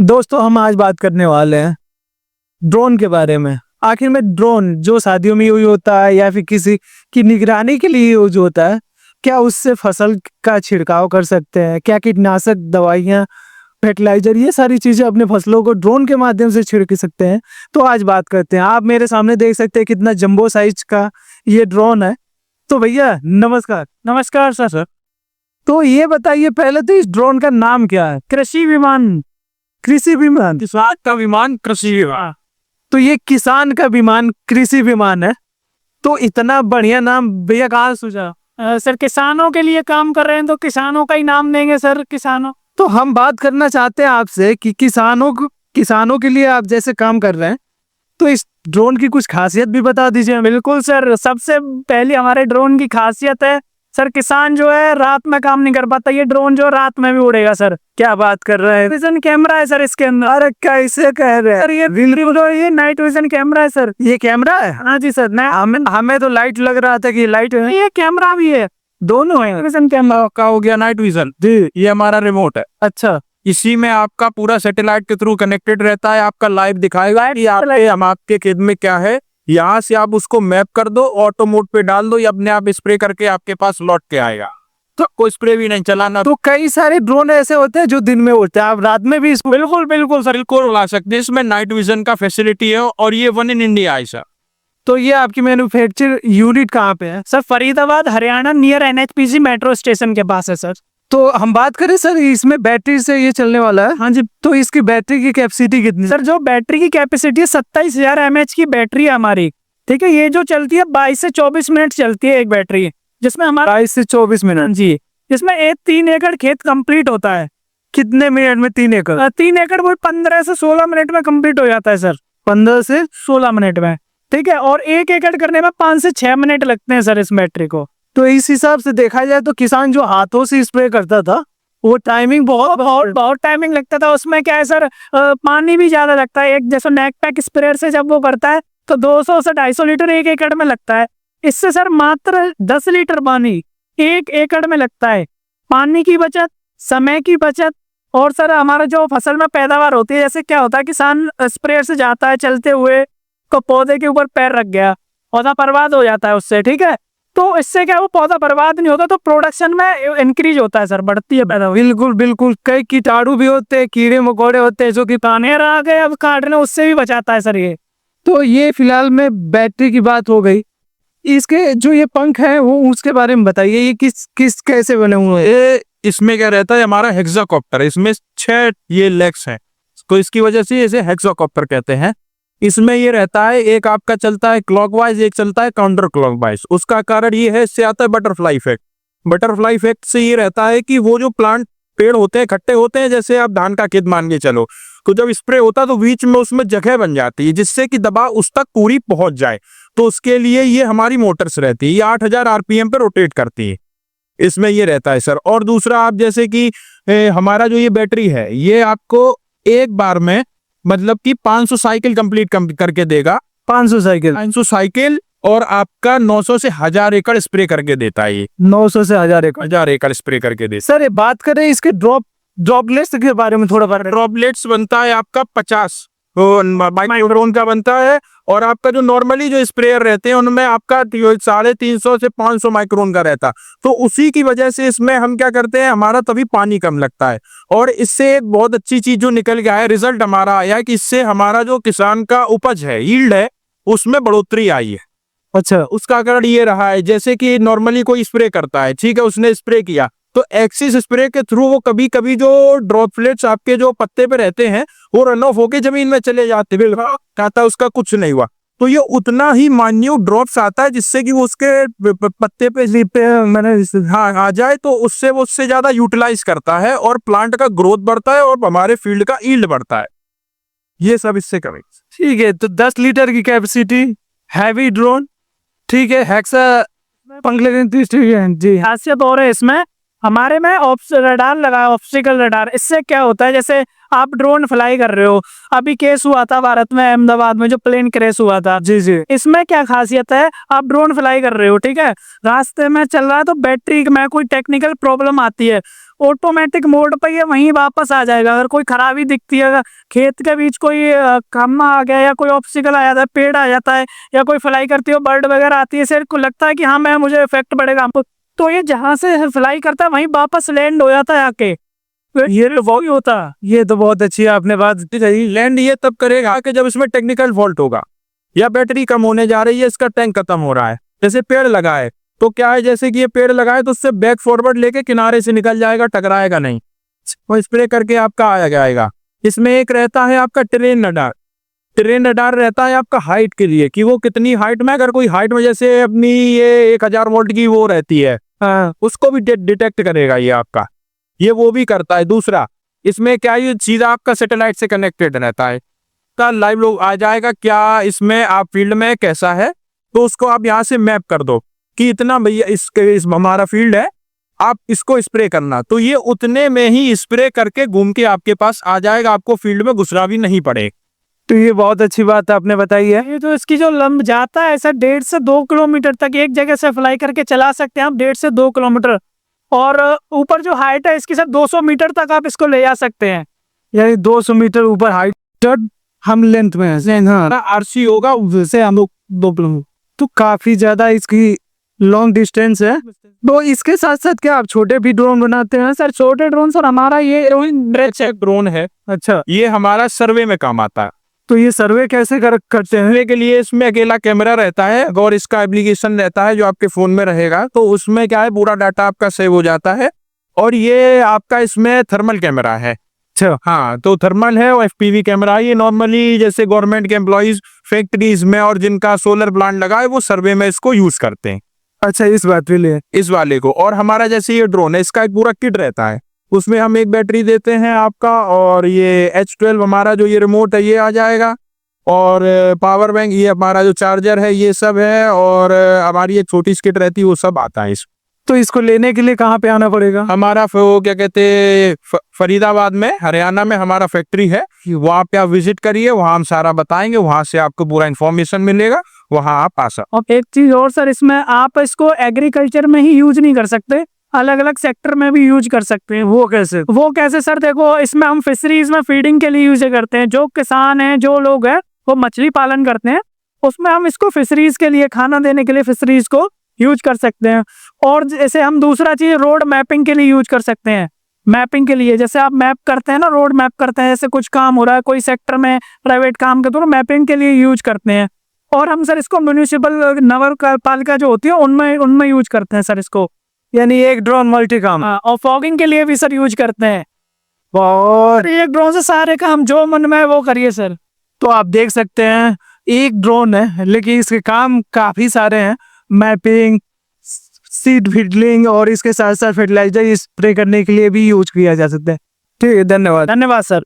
दोस्तों हम आज बात करने वाले हैं ड्रोन के बारे में। आखिर में ड्रोन जो शादियों में यूज होता है या फिर किसी की निगरानी के लिए यूज होता है, क्या उससे फसल का छिड़काव कर सकते हैं? क्या कीटनाशक दवाइयाँ, फर्टिलाइजर, ये सारी चीजें अपने फसलों को ड्रोन के माध्यम से छिड़क सकते हैं? तो आज बात करते हैं। आप मेरे सामने देख सकते हैं कितना जंबो साइज का ये ड्रोन है। तो भैया नमस्कार। नमस्कार सर। तो ये बताइए पहले तो इस ड्रोन का नाम क्या है? कृषि विमान। कृषि विमान। किसान का विमान कृषि विमान। तो ये किसान का विमान कृषि विमान है। तो इतना बढ़िया नाम भैया कहाँ सूझा? सर किसानों के लिए काम कर रहे हैं तो किसानों का ही नाम देंगे सर। किसानों। तो हम बात करना चाहते हैं आपसे कि किसानों के लिए आप जैसे काम कर रहे हैं, तो इस ड्रोन की कुछ खासियत भी बता दीजिए। बिल्कुल सर, सबसे पहली हमारे ड्रोन की खासियत है सर, किसान जो है रात में काम नहीं कर पाता, ये ड्रोन जो रात में भी उड़ेगा सर। क्या बात कर रहे हैं? विजन कैमरा है सर इसके अंदर। अरे कैसे कह रहे हैं? सर ये नाइट विजन कैमरा है सर। ये कैमरा है? हाँ जी सर। हमें तो लाइट लग रहा था कि लाइट है। ये कैमरा भी है, दोनों है। विजन कैमरा का हो गया नाइट विजन। ये हमारा रिमोट है। अच्छा, इसी में आपका पूरा सैटेलाइट के थ्रू कनेक्टेड रहता है, आपका लाइव दिखाएगा कि हम आपके खेत में क्या है। यहाँ से आप उसको मैप कर दो, ऑटो मोड पे डाल दो, ये अपने आप स्प्रे करके आपके पास लौट के आएगा। तो कोई स्प्रे भी नहीं चलाना। तो कई सारे ड्रोन ऐसे होते हैं जो दिन में उड़ते हैं, आप रात में भी इसको? बिल्कुल सर, बिल्कुल उड़ा सकते हैं। इसमें नाइट विजन का फैसिलिटी है और ये वन इन इंडिया है सर। तो ये आपकी मैन्युफैक्चर यूनिट कहाँ पे है? Sir Faridabad Haryana, near NHPC metro station के पास है सर। तो हम बात करें सर, इसमें बैटरी से ये चलने वाला है। हाँ जी। तो इसकी बैटरी की कैपेसिटी कितनी? सर जो बैटरी की कैपेसिटी है 27,000 mAh की बैटरी है हमारी। ठीक है, ये जो चलती है 22 से 24 मिनट चलती है एक बैटरी, जिसमें हमारा 22 से 24 मिनट जी, जिसमें 3 एकड़ खेत कंप्लीट होता है। कितने मिनट में 3 एकड़? 3 एकड़ वो 15 से 16 मिनट में कंप्लीट हो जाता है सर। 15 से 16 मिनट में। ठीक है, और 1 एकड़ करने में 5 से 6 मिनट लगते हैं सर इस बैटरी को। तो इस हिसाब से देखा जाए तो किसान जो हाथों से स्प्रे करता था वो टाइमिंग बहुत टाइमिंग लगता था। उसमें क्या है सर, पानी भी ज्यादा लगता है। एक जैसे नेक पैक स्प्रेयर से जब वो करता है तो 200 से 250 लीटर 1 एकड़ में लगता है। इससे सर मात्र 10 लीटर पानी 1 एकड़ में लगता है। पानी की बचत, समय की बचत, और सर हमारा जो फसल में पैदावार होती है, जैसे क्या होता है किसान स्प्रेयर से जाता है चलते हुए तो पौधे के ऊपर पैर रख गया, पौधा बर्बाद हो जाता है उससे। ठीक है, तो इससे क्या वो पौधा बर्बाद नहीं होता, तो प्रोडक्शन में इंक्रीज होता है सर, बढ़ती है पैदावार। बिल्कुल कई कीटाणु भी होते हैं, कीड़े मकोड़े होते हैं जो कि तानेर आ गए अब काटने, उससे भी बचाता है सर ये। तो ये फिलहाल में बैटरी की बात हो गई। इसके जो ये पंख है वो उसके बारे में बताइए, ये किस कैसे बने हुए हैं? ये इसमें क्या रहता है, हमारा हेक्साकॉप्टर, इसमें 6 ये लेग्स हैं, तो इसकी वजह से इसे हेक्साकॉप्टर कहते हैं। इसमें ये रहता है, एक आपका चलता है क्लॉकवाइज, एक चलता है काउंटर क्लॉकवाइज। उसका कारण ये है, इससे आता है बटरफ्लाई इफेक्ट। बटरफ्लाई इफेक्ट से ये रहता है कि वो जो प्लांट पेड़ होते हैं इकट्ठे होते हैं, जैसे आप धान का खेत मान के चलो, तो जब स्प्रे होता है तो बीच में उसमें जगह बन जाती है जिससे कि दवा उस तक पूरी पहुंच जाए। तो उसके लिए ये हमारी मोटर्स रहती है, ये 8000 RPM पे रोटेट करती है। इसमें ये रहता है सर। और दूसरा, आप जैसे कि हमारा जो ये बैटरी है, ये आपको एक बार में मतलब कि 500 साइकिल कंप्लीट करके देगा। 500 साइकिल और आपका 900 से 1000 एकड़ स्प्रे करके देता है। ये 900 से 1000 एकड़ स्प्रे करके देता सर ये बात करें इसके ड्रॉपलेट्स के बारे में थोड़ा बात। ड्रॉपलेट्स बनता है आपका 50 माइक्रोन का बनता है, और आपका जो नॉर्मली जो स्प्रेयर रहते हैं उनमें आपका 350 से 500 माइक्रोन का रहता। तो उसी की वजह से इसमें हम क्या करते हैं, हमारा तभी पानी कम लगता है। और इससे एक बहुत अच्छी चीज जो निकल गया है, रिजल्ट हमारा आया है कि इससे हमारा जो किसान का उपज है, यील्ड है, उसमें बढ़ोतरी आई है। अच्छा, उसका कारण ये रहा है, जैसे कि नॉर्मली कोई स्प्रे करता है, ठीक है, उसने स्प्रे किया तो एक्सिस स्प्रे के थ्रू वो कभी कभी जो ड्रॉपलेट्स आपके जो पत्ते पे रहते हैं वो रन ऑफ होके जमीन में चले जाते हैं, कहता है उसका कुछ नहीं हुआ। तो ये उतना ही मान्यूट ड्रॉप्स आता है जिससे कि वो उसके पत्ते पे मैंने आ जाए, तो उससे ज्यादा यूटिलाइज करता है और प्लांट का ग्रोथ बढ़ता है और हमारे फील्ड का यील्ड बढ़ता है। ये सब इससे करें। ठीक है, तो 10 लीटर की कैपेसिटी, हैवी ड्रोन, ठीक है, हेक्सा पंख लगे जी। खासियत और है इसमें, हमारे में रडार लगा है, ऑप्टिकल रडार। इससे क्या होता है, जैसे आप ड्रोन फ्लाई कर रहे हो। अभी केस हुआ था भारत में, अहमदाबाद में, जो प्लेन क्रैश हुआ था। जी जी। इसमें क्या खासियत है, आप ड्रोन फ्लाई कर रहे हो, ठीक है, रास्ते में चल रहा है तो बैटरी में कोई टेक्निकल प्रॉब्लम आती है, ऑटोमेटिक मोड पे ये वहीं वापस आ जाएगा। अगर कोई खराबी दिखती है, अगर खेत के बीच कोई खम्मा आ गया या कोई ऑब्स्टिकल आ जाता है, पेड़ आ जाता है, या कोई फ्लाई करती हो बर्ड वगैरह आती है, सिर को लगता है कि हाँ मैं मुझे इफेक्ट पड़ेगा, तो ये जहां से फ्लाई करता है वहीं वापस लैंड हो जाता है आके। ये तो बहुत होता, ये तो बहुत अच्छी आपने बात कही। लैंड ये तब करेगा कि जब इसमें टेक्निकल फॉल्ट होगा, या बैटरी कम होने जा रही है, इसका टैंक खत्म हो रहा है। जैसे पेड़ लगाए तो क्या है, जैसे कि ये पेड़ लगाए तो उससे बैक फॉरवर्ड लेके किनारे से निकल जाएगा, टकराएगा नहीं, वो स्प्रे करके आपका आया जाएगा। इसमें एक रहता है आपका ट्रेन रडार। ट्रेन रडार रहता है आपका हाइट के लिए, कि वो कितनी हाइट में, अगर कोई हाइट में जैसे अपनी ये 1000 वोल्ट की वो रहती है, उसको भी डिटेक्ट करेगा ये आपका, ये वो भी करता है। दूसरा, इसमें क्या ये सीधा आपका सैटेलाइट से कनेक्टेड रहता है, का लाइव लोग आ जाएगा क्या इसमें आप फील्ड में कैसा है, तो उसको आप यहाँ से मैप कर दो कि इतना भैया इस हमारा फील्ड है, आप इसको स्प्रे करना, तो ये उतने में ही स्प्रे करके घूम के आपके पास आ जाएगा, आपको फील्ड में घुसना भी नहीं पड़ेगा। तो ये बहुत अच्छी बात आपने बताई है। ये तो इसकी जो लंब जाता है ऐसा 1.5 से 2 किलोमीटर तक एक जगह से फ्लाई करके चला सकते हैं आप, 1.5 से 2 किलोमीटर। और ऊपर जो हाइट है इसकी, सर 200 मीटर तक आप इसको ले जा सकते हैं। यानी 200 मीटर ऊपर हाइट हम लेंथ में है। हाँ, आरसी होगा वैसे हम लोग 2 किलोमीटर, तो काफी ज्यादा इसकी लॉन्ग डिस्टेंस है। तो इसके साथ साथ क्या आप छोटे भी ड्रोन बनाते हैं? सर छोटे ड्रोन, सर हमारा ये ड्रोन है, अच्छा, ये हमारा सर्वे में काम आता है। तो ये सर्वे कैसे करते हैं? सर्वे के लिए इसमें अकेला कैमरा रहता है और इसका एप्लीकेशन रहता है जो आपके फोन में रहेगा, तो उसमें क्या है पूरा डाटा आपका सेव हो जाता है। और ये आपका इसमें थर्मल कैमरा है। अच्छा, हाँ, तो थर्मल है और एफपीवी कैमरा। ये नॉर्मली जैसे गवर्नमेंट के एम्प्लॉइज फैक्ट्रीज में और जिनका सोलर प्लांट लगा है वो सर्वे में इसको यूज करते हैं। अच्छा, इस बात के लिए इस वाले को। और हमारा जैसे ये ड्रोन है, इसका एक पूरा किट रहता है, उसमें हम एक बैटरी देते हैं आपका, और ये H12 हमारा जो ये रिमोट है ये आ जाएगा, और पावर बैंक ये हमारा जो चार्जर है ये सब है, और हमारी एक छोटी सी किट रहती है वो सब आता है। तो इसको लेने के लिए कहाँ पे आना पड़ेगा? हमारा वो क्या कहते हैं फरीदाबाद में, हरियाणा में हमारा फैक्ट्री है, वहाँ पे आप विजिट करिए, वहाँ हम सारा बताएंगे, वहाँ से आपको पूरा इन्फॉर्मेशन मिलेगा, वहाँ आप आ सकते। और एक चीज और सर, इसमें आप इसको एग्रीकल्चर में ही यूज नहीं कर सकते, अलग अलग सेक्टर में भी यूज कर सकते हैं। वो कैसे? वो कैसे सर, देखो इसमें हम फिशरीज में फीडिंग के लिए यूज करते हैं। जो किसान हैं, जो लोग हैं वो मछली पालन करते हैं, उसमें हम इसको फिशरीज के लिए, खाना देने के लिए फिशरीज को यूज कर सकते हैं। और जैसे हम दूसरा चीज रोड मैपिंग के लिए यूज कर सकते हैं। मैपिंग के लिए जैसे आप मैप करते हैं ना, रोड मैप करते हैं, जैसे कुछ काम हो रहा है कोई सेक्टर में, प्राइवेट काम के, तो मैपिंग के लिए यूज करते हैं। और हम सर इसको म्यूनिसिपल नगर पालिका जो होती है उनमें यूज करते हैं सर इसको। यानी एक ड्रोन मल्टी काम। और फॉगिंग के लिए भी सर यूज करते हैं। और एक ड्रोन से सारे काम जो मन में है वो करिए सर। तो आप देख सकते हैं एक ड्रोन है लेकिन इसके काम काफी सारे हैं। मैपिंग, सीड फीडलिंग और इसके साथ साथ फर्टिलाइजर स्प्रे करने के लिए भी यूज किया जा सकता है। ठीक है, धन्यवाद। धन्यवाद सर।